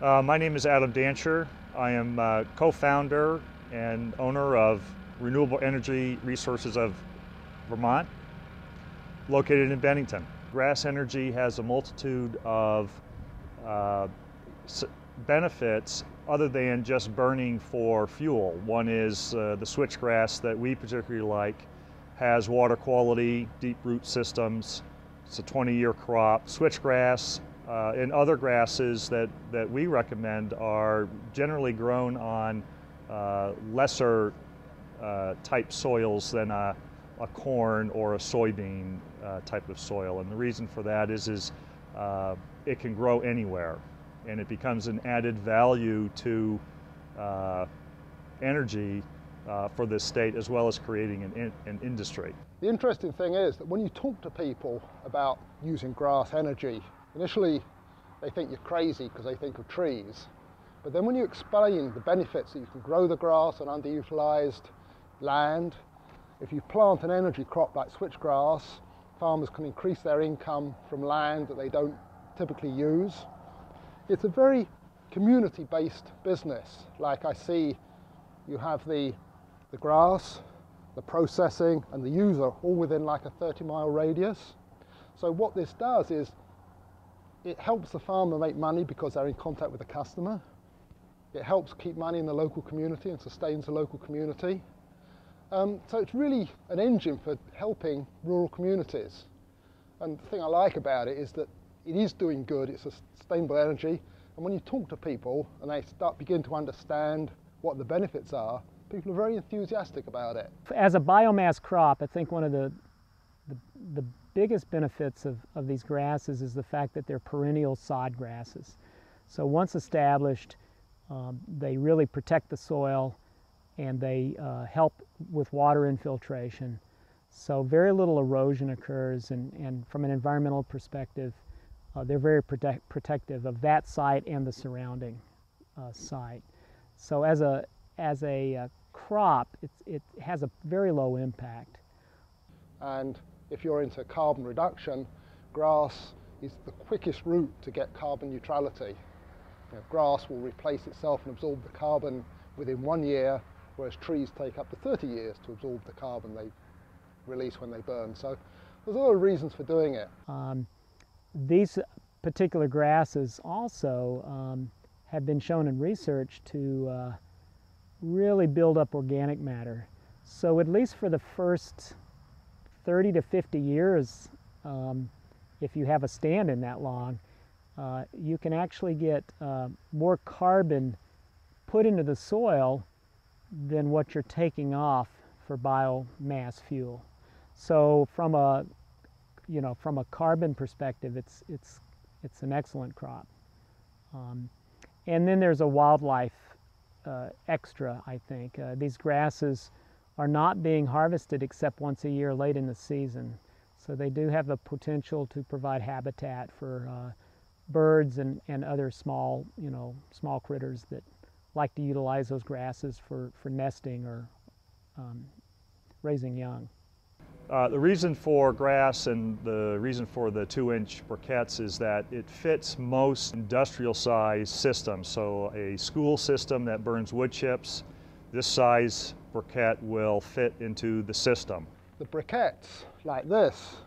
My name is Adam Dancher. I am co-founder and owner of Renewable Energy Resources of Vermont, located in Bennington. Grass energy has a multitude of benefits other than just burning for fuel. One is the switchgrass that we particularly like has water quality, deep root systems. It's a 20-year crop. Switchgrass and other grasses that we recommend are generally grown on lesser type soils than a corn or a soybean type of soil. And the reason for that is it can grow anywhere, and it becomes an added value to energy for this state, as well as creating an industry. The interesting thing is that when you talk to people about using grass energy, initially they think you're crazy because they think of trees. But then when you explain the benefits that you can grow the grass on underutilized land, if you plant an energy crop like switchgrass, farmers can increase their income from land that they don't typically use. It's a very community-based business. Like I see, you have the grass, the processing, and the user all within like a 30-mile radius. So what this does is it helps the farmer make money because they're in contact with the customer. It helps keep money in the local community and sustains the local community. So it's really an engine for helping rural communities. And the thing I like about it is that it is doing good, it's a sustainable energy, and when you talk to people and they begin to understand what the benefits are, people are very enthusiastic about it. As a biomass crop, I think one of the biggest benefits of these grasses is the fact that they're perennial sod grasses. So once established, they really protect the soil, and they help with water infiltration. So very little erosion occurs, and from an environmental perspective, they're very protective of that site and the surrounding site. So as a crop, it has a very low impact. And if you're into carbon reduction, grass is the quickest route to get carbon neutrality. You know, grass will replace itself and absorb the carbon within 1 year, whereas trees take up to 30 years to absorb the carbon they release when they burn. So there's a lot of reasons for doing it. These particular grasses also have been shown in research to really build up organic matter. So at least for the first 30 to 50 years, if you have a stand-in that long, you can actually get more carbon put into the soil than what you're taking off for biomass fuel. So from a carbon perspective, it's an excellent crop. And then there's a wildlife extra, I think. These grasses are not being harvested except once a year late in the season. So they do have the potential to provide habitat for birds and other small critters that like to utilize those grasses for nesting or raising young. The reason for grass and the reason for the 2-inch briquettes is that it fits most industrial-sized systems. So a school system that burns wood chips, this size briquette will fit into the system. The briquettes, like this,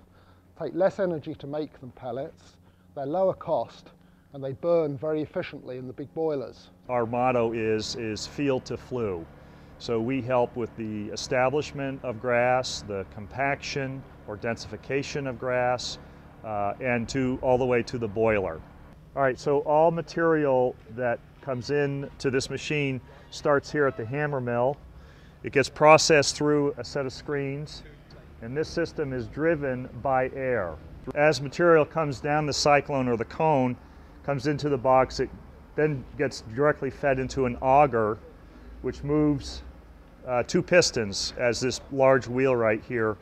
take less energy to make than pellets, they're lower cost, and they burn very efficiently in the big boilers. Our motto is field to flue. So we help with the establishment of grass, the compaction or densification of grass, and all the way to the boiler. All right, so all material that comes in to this machine starts here at the hammer mill. It gets processed through a set of screens, and this system is driven by air. As material comes down the cyclone or the cone, comes into the box, it then gets directly fed into an auger, which moves 2 pistons as this large wheel right here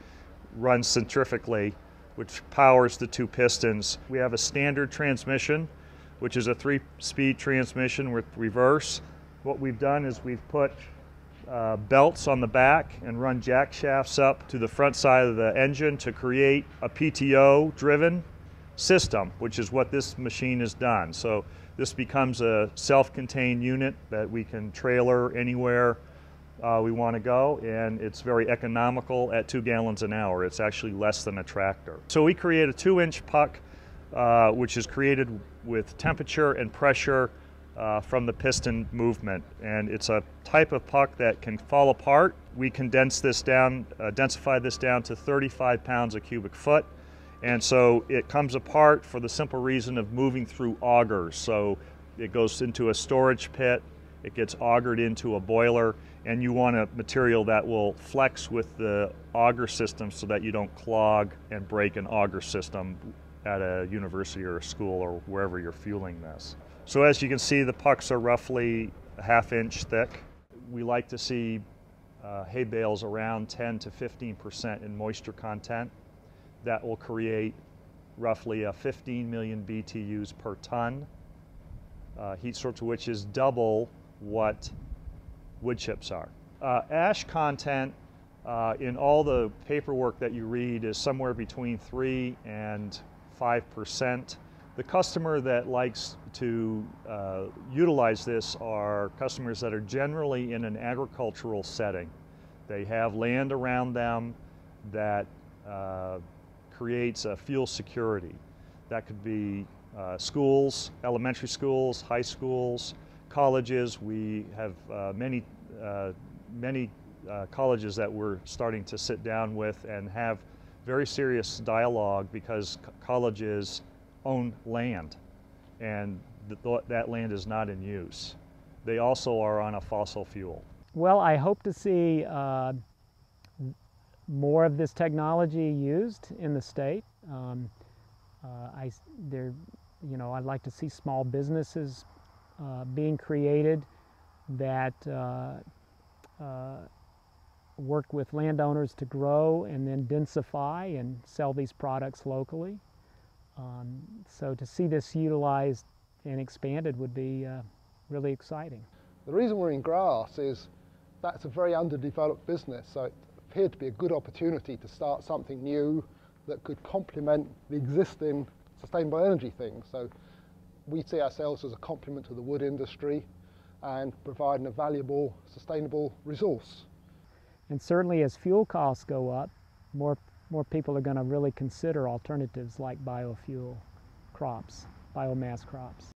runs centrifugally, which powers the 2 pistons. We have a standard transmission, which is a 3-speed transmission with reverse. What we've done is we've put belts on the back and run jack shafts up to the front side of the engine to create a PTO driven system, which is what this machine has done. So this becomes a self-contained unit that we can trailer anywhere we want to go, and it's very economical at 2 gallons an hour. It's actually less than a tractor. So we create a 2-inch puck which is created with temperature and pressure from the piston movement, and it's a type of puck that can fall apart. We condense this down, densify this down to 35 pounds a cubic foot, and so it comes apart for the simple reason of moving through augers. So it goes into a storage pit, it gets augered into a boiler, and you want a material that will flex with the auger system so that you don't clog and break an auger system at a university or a school or wherever you're fueling this. So as you can see, the pucks are roughly a ½ inch thick. We like to see hay bales around 10 to 15% in moisture content. That will create roughly 15 million BTUs per ton, heat source, which is double what wood chips are. Ash content in all the paperwork that you read is somewhere between 3 and 5%. The customer that likes to utilize this are customers that are generally in an agricultural setting. They have land around them that creates a fuel security. That could be schools, elementary schools, high schools, colleges. We have many colleges that we're starting to sit down with and have very serious dialogue, because colleges own land and that land is not in use. They also are on a fossil fuel. Well, I hope to see more of this technology used in the state. I'd like to see small businesses being created that work with landowners to grow and then densify and sell these products locally. So to see this utilized and expanded would be really exciting. The reason we're in grass is that's a very underdeveloped business, so it appeared to be a good opportunity to start something new that could complement the existing sustainable energy things. So we see ourselves as a complement to the wood industry and providing a valuable, sustainable resource. And certainly as fuel costs go up, more people are going to really consider alternatives like biofuel crops, biomass crops.